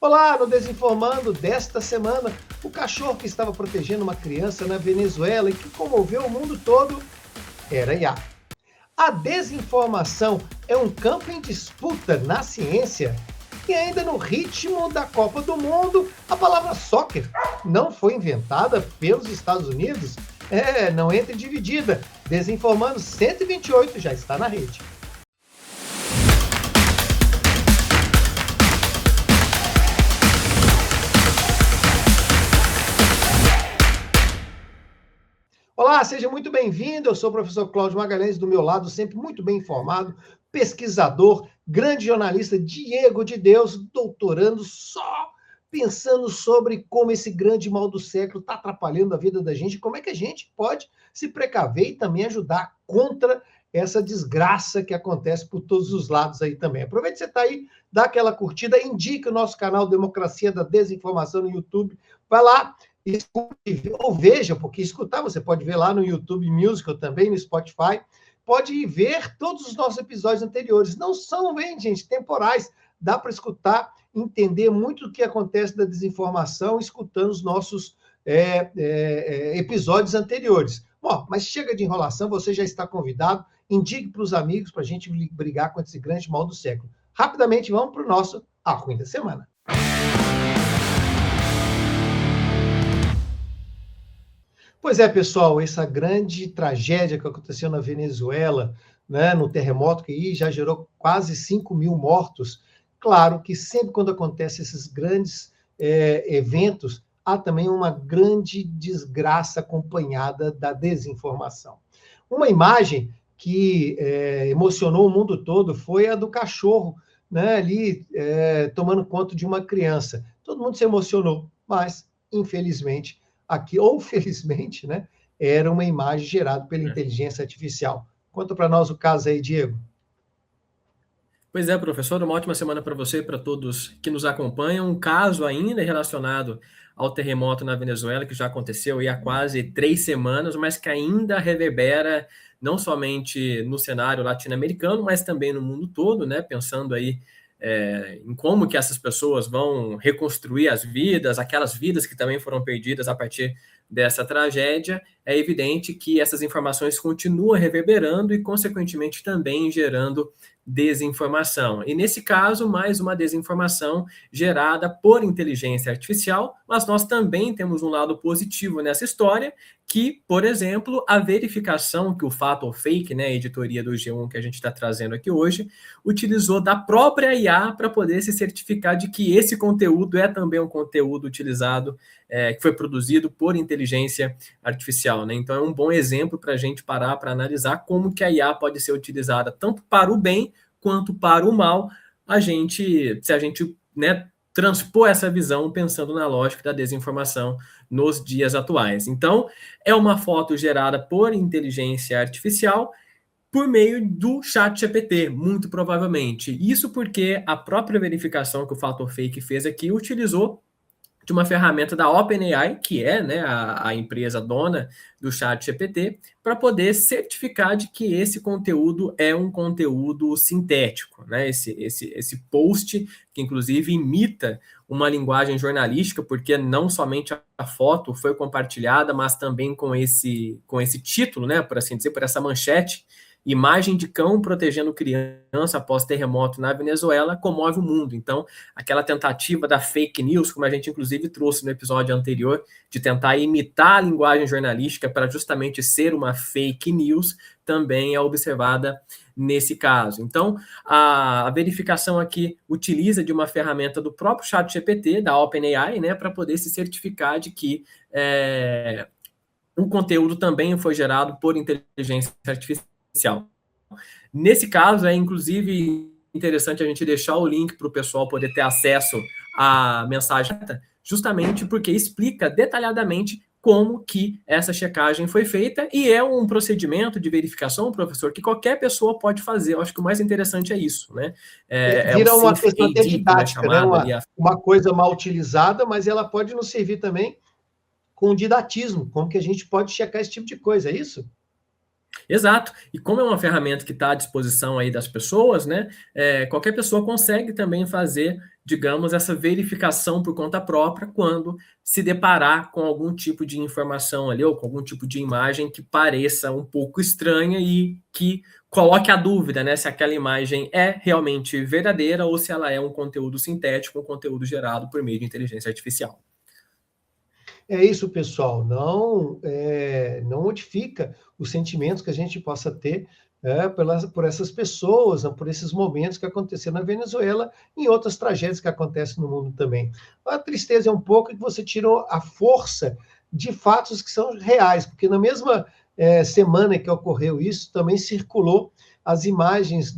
Olá, no Desinformando desta semana, o cachorro que estava protegendo uma criança na Venezuela e que comoveu o mundo todo era IA. A desinformação é um campo em disputa na ciência e ainda no ritmo da Copa do Mundo, a palavra soccer não foi inventada pelos Estados Unidos. Não entre dividida. Desinformando 128 já está na rede. Olá, seja muito bem-vindo. Eu sou o professor Cláudio Magalhães, do meu lado, sempre muito bem informado, pesquisador, grande jornalista Diego de Deus, doutorando só pensando sobre como esse grande mal do século está atrapalhando a vida da gente, como é que a gente pode se precaver e também ajudar contra essa desgraça que acontece por todos os lados aí também. Aproveite que você está aí, dá aquela curtida, indique o nosso canal Democracia da Desinformação no YouTube, vai lá, escute, ou veja, porque escutar você pode ver lá no YouTube Musical também, no Spotify, pode ver todos os nossos episódios anteriores. Não são, gente, temporais. Dá para escutar, entender muito do que acontece da desinformação, escutando os nossos episódios anteriores. Bom, mas chega de enrolação, você já está convidado, indique para os amigos para a gente brigar com esse grande mal do século. Rapidamente, vamos para o nosso Ruim da Semana. Pois é, pessoal, essa grande tragédia que aconteceu na Venezuela, né, no terremoto que já gerou quase 5 mil mortos. Claro que sempre quando acontecem esses grandes eventos, há também uma grande desgraça acompanhada da desinformação. Uma imagem que emocionou o mundo todo foi a do cachorro, né, ali tomando conta de uma criança. Todo mundo se emocionou, mas, infelizmente, aqui, ou felizmente, né, era uma imagem gerada pela inteligência artificial. Conta para nós o caso aí, Diego. Pois é, professor, uma ótima semana para você e para todos que nos acompanham. Um caso ainda relacionado ao terremoto na Venezuela, que já aconteceu há quase 3 semanas, mas que ainda reverbera não somente no cenário latino-americano, mas também no mundo todo, né? Pensando aí em como que essas pessoas vão reconstruir as vidas, aquelas vidas que também foram perdidas a partir dessa tragédia. É evidente que essas informações continuam reverberando e, consequentemente, também gerando desinformação. E, nesse caso, mais uma desinformação gerada por inteligência artificial, mas nós também temos um lado positivo nessa história, que, por exemplo, a verificação que o Fato ou Fake, né, a editoria do G1 que a gente está trazendo aqui hoje, utilizou da própria IA para poder se certificar de que esse conteúdo é também um conteúdo utilizado, que foi produzido por inteligência artificial, né? Então é um bom exemplo para a gente parar para analisar como que a IA pode ser utilizada tanto para o bem quanto para o mal, se a gente, né, transpor essa visão pensando na lógica da desinformação nos dias atuais. Então, é uma foto gerada por inteligência artificial por meio do ChatGPT, muito provavelmente. Isso porque a própria verificação que o Fator Fake fez aqui utilizou de uma ferramenta da OpenAI, que é, né, a empresa dona do ChatGPT, para poder certificar de que esse conteúdo é um conteúdo sintético, né? Esse post, que inclusive imita uma linguagem jornalística, porque não somente a foto foi compartilhada, mas também com esse título, né, por assim dizer, por essa manchete: imagem de cão protegendo criança após terremoto na Venezuela comove o mundo. Então, aquela tentativa da fake news, como a gente inclusive trouxe no episódio anterior, de tentar imitar a linguagem jornalística para justamente ser uma fake news, também é observada nesse caso. Então, a verificação aqui utiliza de uma ferramenta do próprio ChatGPT, da OpenAI, né, para poder se certificar de que o conteúdo também foi gerado por inteligência artificial. Nesse caso, é inclusive interessante a gente deixar o link para o pessoal poder ter acesso à mensagem, justamente porque explica detalhadamente como que essa checagem foi feita, e é um procedimento de verificação, professor, que qualquer pessoa pode fazer. Eu acho que o mais interessante é isso, né? Vira uma questão até didática, né? Uma coisa mal utilizada, mas ela pode nos servir também com didatismo, como que a gente pode checar esse tipo de coisa, é isso? Exato. E como é uma ferramenta que está à disposição aí das pessoas, né? Qualquer pessoa consegue também fazer, digamos, essa verificação por conta própria quando se deparar com algum tipo de informação ali ou com algum tipo de imagem que pareça um pouco estranha e que coloque a dúvida, né? Se aquela imagem é realmente verdadeira ou se ela é um conteúdo sintético, um conteúdo gerado por meio de inteligência artificial. É isso, pessoal. Não modifica os sentimentos que a gente possa ter por essas pessoas, por esses momentos que aconteceram na Venezuela e em outras tragédias que acontecem no mundo também. A tristeza é um pouco que você tirou a força de fatos que são reais, porque na mesma semana que ocorreu isso, também circulou as imagens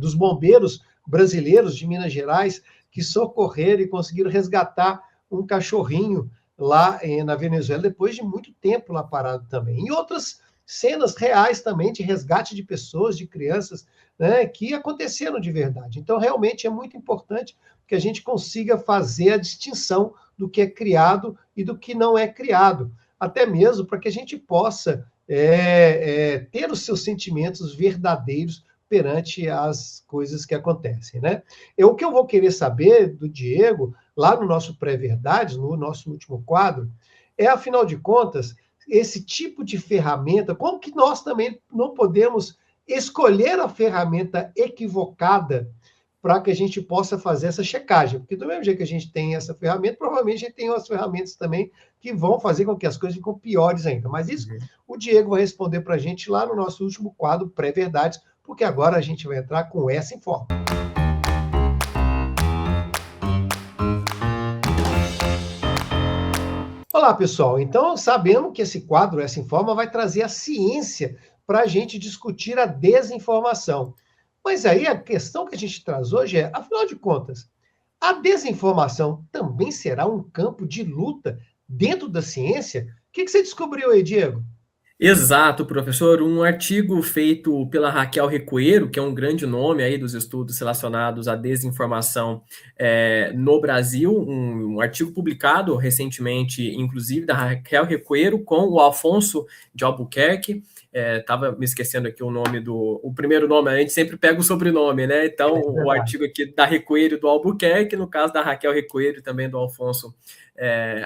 dos bombeiros brasileiros de Minas Gerais que socorreram e conseguiram resgatar um cachorrinho lá na Venezuela, depois de muito tempo lá parado também. E outras cenas reais também de resgate de pessoas, de crianças, né, que aconteceram de verdade. Então, realmente é muito importante que a gente consiga fazer a distinção do que é criado e do que não é criado, até mesmo para que a gente possa ter os seus sentimentos verdadeiros perante as coisas que acontecem, né? O que eu vou querer saber do Diego, lá no nosso Pré-Verdades, no nosso último quadro, afinal de contas, esse tipo de ferramenta, como que nós também não podemos escolher a ferramenta equivocada para que a gente possa fazer essa checagem? Porque do mesmo jeito que a gente tem essa ferramenta, provavelmente a gente tem outras ferramentas também que vão fazer com que as coisas fiquem piores ainda. Mas isso o Diego vai responder para a gente lá no nosso último quadro Pré-Verdades, porque agora a gente vai entrar com essa informa. Olá, pessoal. Então, sabemos que esse quadro, essa informa, vai trazer a ciência para a gente discutir a desinformação. Mas aí a questão que a gente traz hoje é, afinal de contas, a desinformação também será um campo de luta dentro da ciência? O que você descobriu aí, Diego? Exato, professor. Um artigo feito pela Raquel Recoeiro, que é um grande nome aí dos estudos relacionados à desinformação no Brasil, um artigo publicado recentemente, inclusive, da Raquel Recoeiro com o Alfonso de Albuquerque. Estava me esquecendo aqui o primeiro nome, a gente sempre pega o sobrenome, né? Então, o artigo aqui da Recoeiro e do Albuquerque, no caso da Raquel Recoeiro e também do Alfonso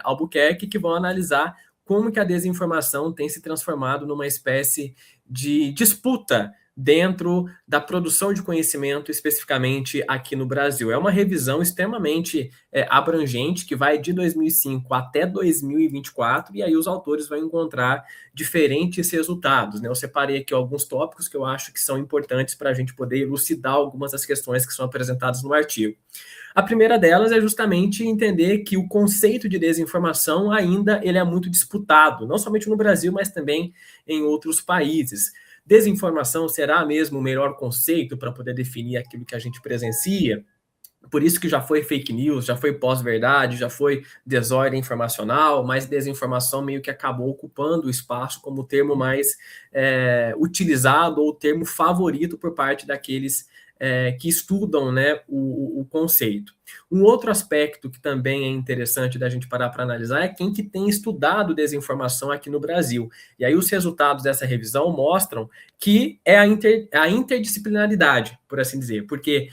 Albuquerque, que vão analisar como que a desinformação tem se transformado numa espécie de disputa dentro da produção de conhecimento, especificamente aqui no Brasil. É uma revisão extremamente abrangente, que vai de 2005 até 2024, e aí os autores vão encontrar diferentes resultados, né? Eu separei aqui alguns tópicos que eu acho que são importantes para a gente poder elucidar algumas das questões que são apresentadas no artigo. A primeira delas é justamente entender que o conceito de desinformação ainda ele é muito disputado, não somente no Brasil, mas também em outros países. Desinformação será mesmo o melhor conceito para poder definir aquilo que a gente presencia? Por isso que já foi fake news, já foi pós-verdade, já foi desordem informacional, mas desinformação meio que acabou ocupando o espaço como o termo mais utilizado ou o termo favorito por parte daqueles que estudam, né, o conceito. Um outro aspecto que também é interessante da gente parar para analisar é quem que tem estudado desinformação aqui no Brasil. E aí os resultados dessa revisão mostram que é a interdisciplinaridade, por assim dizer, porque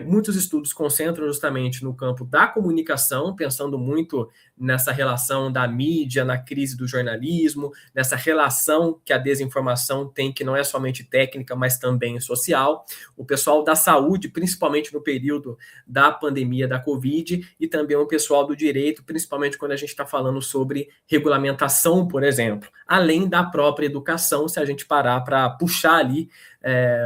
muitos estudos concentram justamente no campo da comunicação, pensando muito nessa relação da mídia, na crise do jornalismo, nessa relação que a desinformação tem, que não é somente técnica, mas também social. O pessoal da saúde, principalmente no período da pandemia da Covid, e também o pessoal do direito, principalmente quando a gente está falando sobre regulamentação, por exemplo, além da própria educação, se a gente parar para puxar ali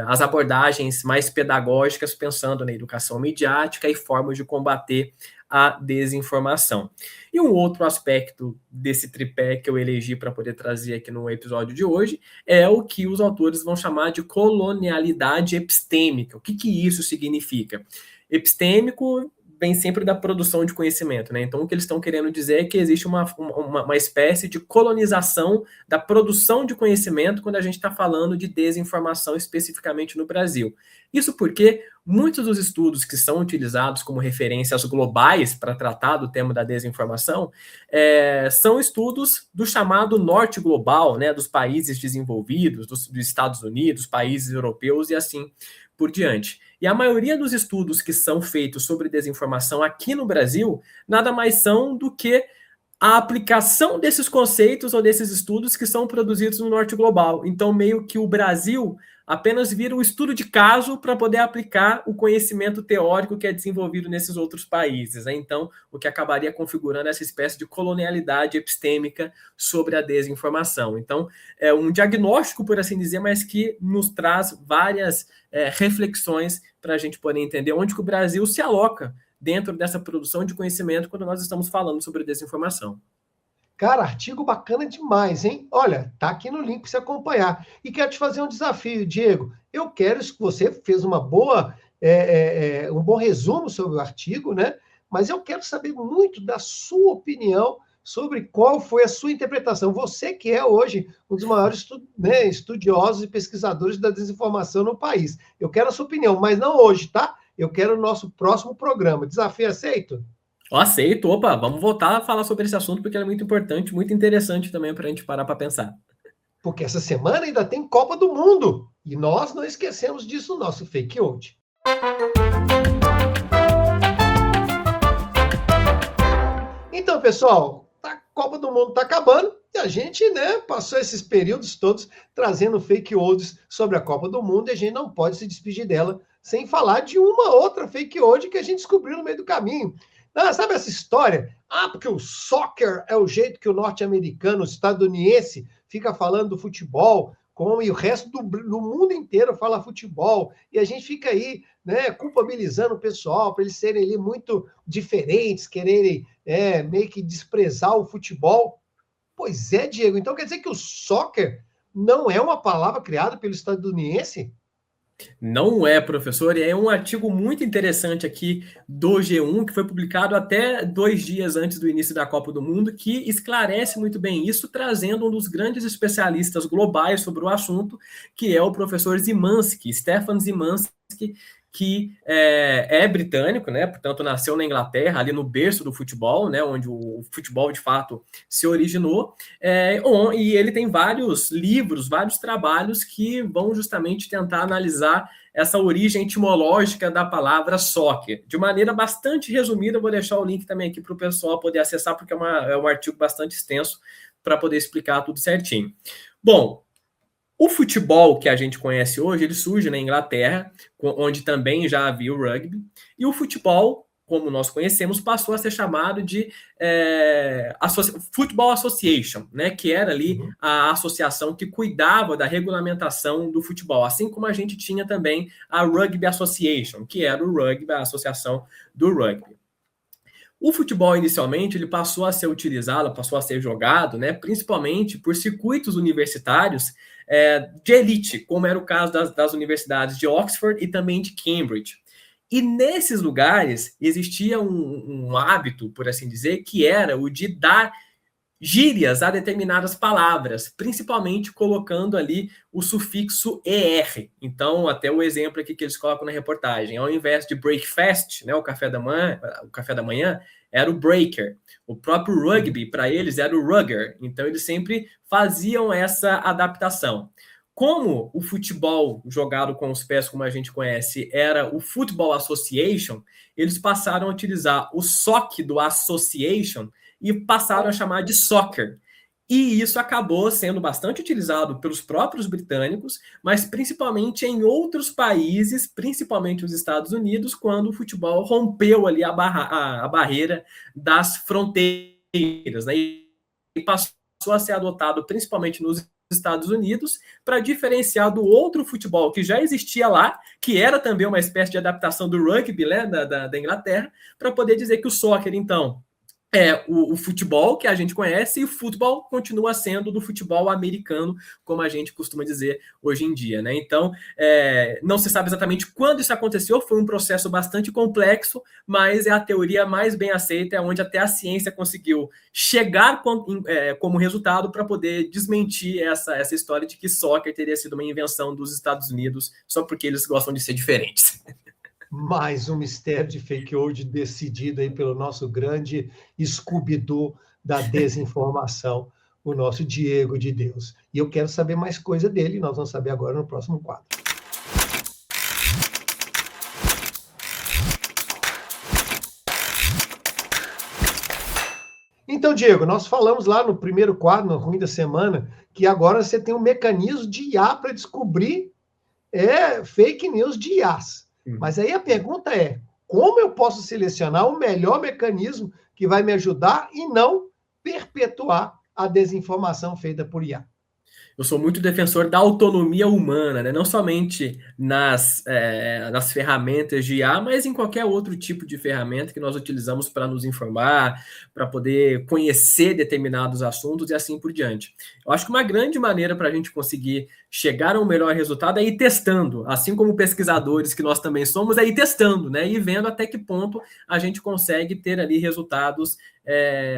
as abordagens mais pedagógicas, pensando na educação midiática e formas de combater a desinformação. E um outro aspecto desse tripé que eu elegi para poder trazer aqui no episódio de hoje é o que os autores vão chamar de colonialidade epistêmica. O que isso significa? Epistêmico vem sempre da produção de conhecimento, né? Então, o que eles estão querendo dizer é que existe uma espécie de colonização da produção de conhecimento quando a gente está falando de desinformação especificamente no Brasil. Isso porque muitos dos estudos que são utilizados como referências globais para tratar do tema da desinformação são estudos do chamado norte global, né? Dos países desenvolvidos, dos Estados Unidos, países europeus e assim por diante. E a maioria dos estudos que são feitos sobre desinformação aqui no Brasil nada mais são do que a aplicação desses conceitos ou desses estudos que são produzidos no norte global. Então, meio que o Brasil apenas vira um estudo de caso para poder aplicar o conhecimento teórico que é desenvolvido nesses outros países, né? Então, o que acabaria configurando essa espécie de colonialidade epistêmica sobre a desinformação. Então, é um diagnóstico, por assim dizer, mas que nos traz várias reflexões para a gente poder entender onde que o Brasil se aloca dentro dessa produção de conhecimento quando nós estamos falando sobre desinformação. Cara, artigo bacana demais, hein? Olha, tá aqui no link para você acompanhar. E quero te fazer um desafio, Diego. Eu quero que você fez uma boa, um bom resumo sobre o artigo, né? Mas eu quero saber muito da sua opinião sobre qual foi a sua interpretação. Você que é hoje um dos maiores estudiosos e pesquisadores da desinformação no país. Eu quero a sua opinião, mas não hoje, tá? Eu quero o nosso próximo programa. Desafio aceito? Eu aceito. Opa, vamos voltar a falar sobre esse assunto, porque ele é muito importante, muito interessante também para a gente parar para pensar. Porque essa semana ainda tem Copa do Mundo. E nós não esquecemos disso no nosso Fake Old. Então, pessoal, a Copa do Mundo está acabando e a gente, passou esses períodos todos trazendo fake olds sobre a Copa do Mundo e a gente não pode se despedir dela sem falar de uma outra fake old que a gente descobriu no meio do caminho. Sabe essa história? Porque o soccer é o jeito que o norte-americano, o estadunidense, fica falando do futebol, e o resto do mundo inteiro fala futebol, e a gente fica aí, culpabilizando o pessoal para eles serem ali muito diferentes, quererem meio que desprezar o futebol. Pois é, Diego, então quer dizer que o soccer não é uma palavra criada pelo estadunidense? Não é, professor, e é um artigo muito interessante aqui do G1, que foi publicado até 2 dias antes do início da Copa do Mundo, que esclarece muito bem isso, trazendo um dos grandes especialistas globais sobre o assunto, que é o professor Szymanski, Stefan Szymanski, que é britânico, né? Portanto, nasceu na Inglaterra, ali no berço do futebol, né? Onde o futebol, de fato, se originou. E ele tem vários livros, vários trabalhos que vão justamente tentar analisar essa origem etimológica da palavra soccer. De maneira bastante resumida, eu vou deixar o link também aqui para o pessoal poder acessar, porque é um artigo bastante extenso para poder explicar tudo certinho. Bom, o futebol que a gente conhece hoje, ele surge na Inglaterra, onde também já havia o rugby, e o futebol, como nós conhecemos, passou a ser chamado de Football Association, né, que era ali a associação que cuidava da regulamentação do futebol, assim como a gente tinha também a Rugby Association, que era o rugby, a associação do rugby. O futebol, inicialmente, ele passou a ser utilizado, passou a ser jogado, né, principalmente por circuitos universitários de elite, como era o caso das universidades de Oxford e também de Cambridge. E nesses lugares existia um hábito, por assim dizer, que era o de dar gírias a determinadas palavras, principalmente colocando ali o sufixo ER. Então, até o exemplo aqui que eles colocam na reportagem, ao invés de breakfast, né, o café da manhã era o breaker. O próprio rugby, para eles, era o rugger. Então, eles sempre faziam essa adaptação. Como o futebol jogado com os pés, como a gente conhece, era o Football Association, eles passaram a utilizar o SOC do Association e passaram a chamar de soccer. E isso acabou sendo bastante utilizado pelos próprios britânicos, mas principalmente em outros países, principalmente os Estados Unidos, quando o futebol rompeu ali a barreira das fronteiras, né? E passou a ser adotado principalmente nos Estados Unidos para diferenciar do outro futebol que já existia lá, que era também uma espécie de adaptação do rugby, né, da Inglaterra, para poder dizer que o soccer, então, o futebol que a gente conhece, e o futebol continua sendo do futebol americano, como a gente costuma dizer hoje em dia, né? Então, não se sabe exatamente quando isso aconteceu, foi um processo bastante complexo, mas é a teoria mais bem aceita, é onde até a ciência conseguiu chegar como resultado para poder desmentir essa história de que soccer teria sido uma invenção dos Estados Unidos, só porque eles gostam de ser diferentes. Mais um mistério de fake news decidido aí pelo nosso grande Scooby-Doo da desinformação, o nosso Diego de Deus. E eu quero saber mais coisa dele, nós vamos saber agora no próximo quadro. Então, Diego, nós falamos lá no primeiro quadro, no Ruim da Semana, que agora você tem um mecanismo de IA para descobrir fake news de IAs. Mas aí a pergunta é, como eu posso selecionar o melhor mecanismo que vai me ajudar e não perpetuar a desinformação feita por IA? Eu sou muito defensor da autonomia humana, né? Não somente nas ferramentas de IA, mas em qualquer outro tipo de ferramenta que nós utilizamos para nos informar, para poder conhecer determinados assuntos e assim por diante. Eu acho que uma grande maneira para a gente conseguir chegar a um melhor resultado é ir testando, assim como pesquisadores que nós também somos, é ir testando, né? E vendo até que ponto a gente consegue ter ali resultados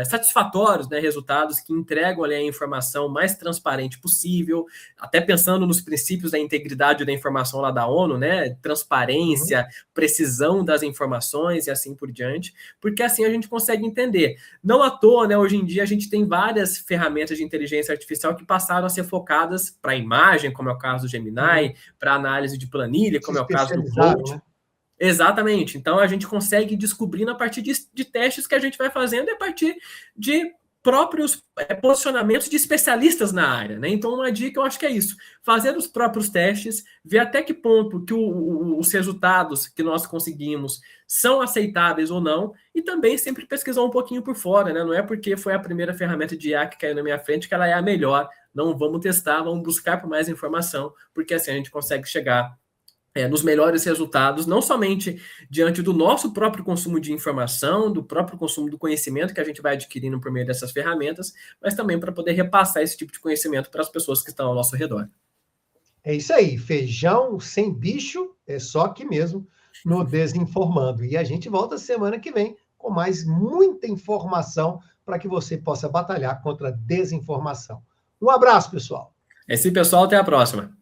satisfatórios, né? Resultados que entregam ali a informação mais transparente possível, até pensando nos princípios da integridade da informação lá da ONU, né? Transparência, precisão das informações e assim por diante, porque assim a gente consegue entender. Não à toa, né? Hoje em dia a gente tem várias ferramentas de inteligência artificial que passaram a ser focadas para imagem, como é o caso do Gemini, para análise de planilha, como é o caso do Claude. Né? Exatamente. Então, a gente consegue descobrir a partir de testes que a gente vai fazendo e a partir de próprios posicionamentos de especialistas na área, né? Então, uma dica, eu acho que é isso. Fazer os próprios testes, ver até que ponto que os resultados que nós conseguimos são aceitáveis ou não, e também sempre pesquisar um pouquinho por fora, né? Não é porque foi a primeira ferramenta de IA que caiu na minha frente que ela é a melhor. Não, vamos testar, vamos buscar por mais informação, porque assim a gente consegue chegar nos melhores resultados, não somente diante do nosso próprio consumo de informação, do próprio consumo do conhecimento que a gente vai adquirindo por meio dessas ferramentas, mas também para poder repassar esse tipo de conhecimento para as pessoas que estão ao nosso redor. É isso aí, feijão sem bicho é só aqui mesmo no Desinformando. E a gente volta semana que vem com mais muita informação para que você possa batalhar contra a desinformação. Um abraço, pessoal. É isso, pessoal, até a próxima.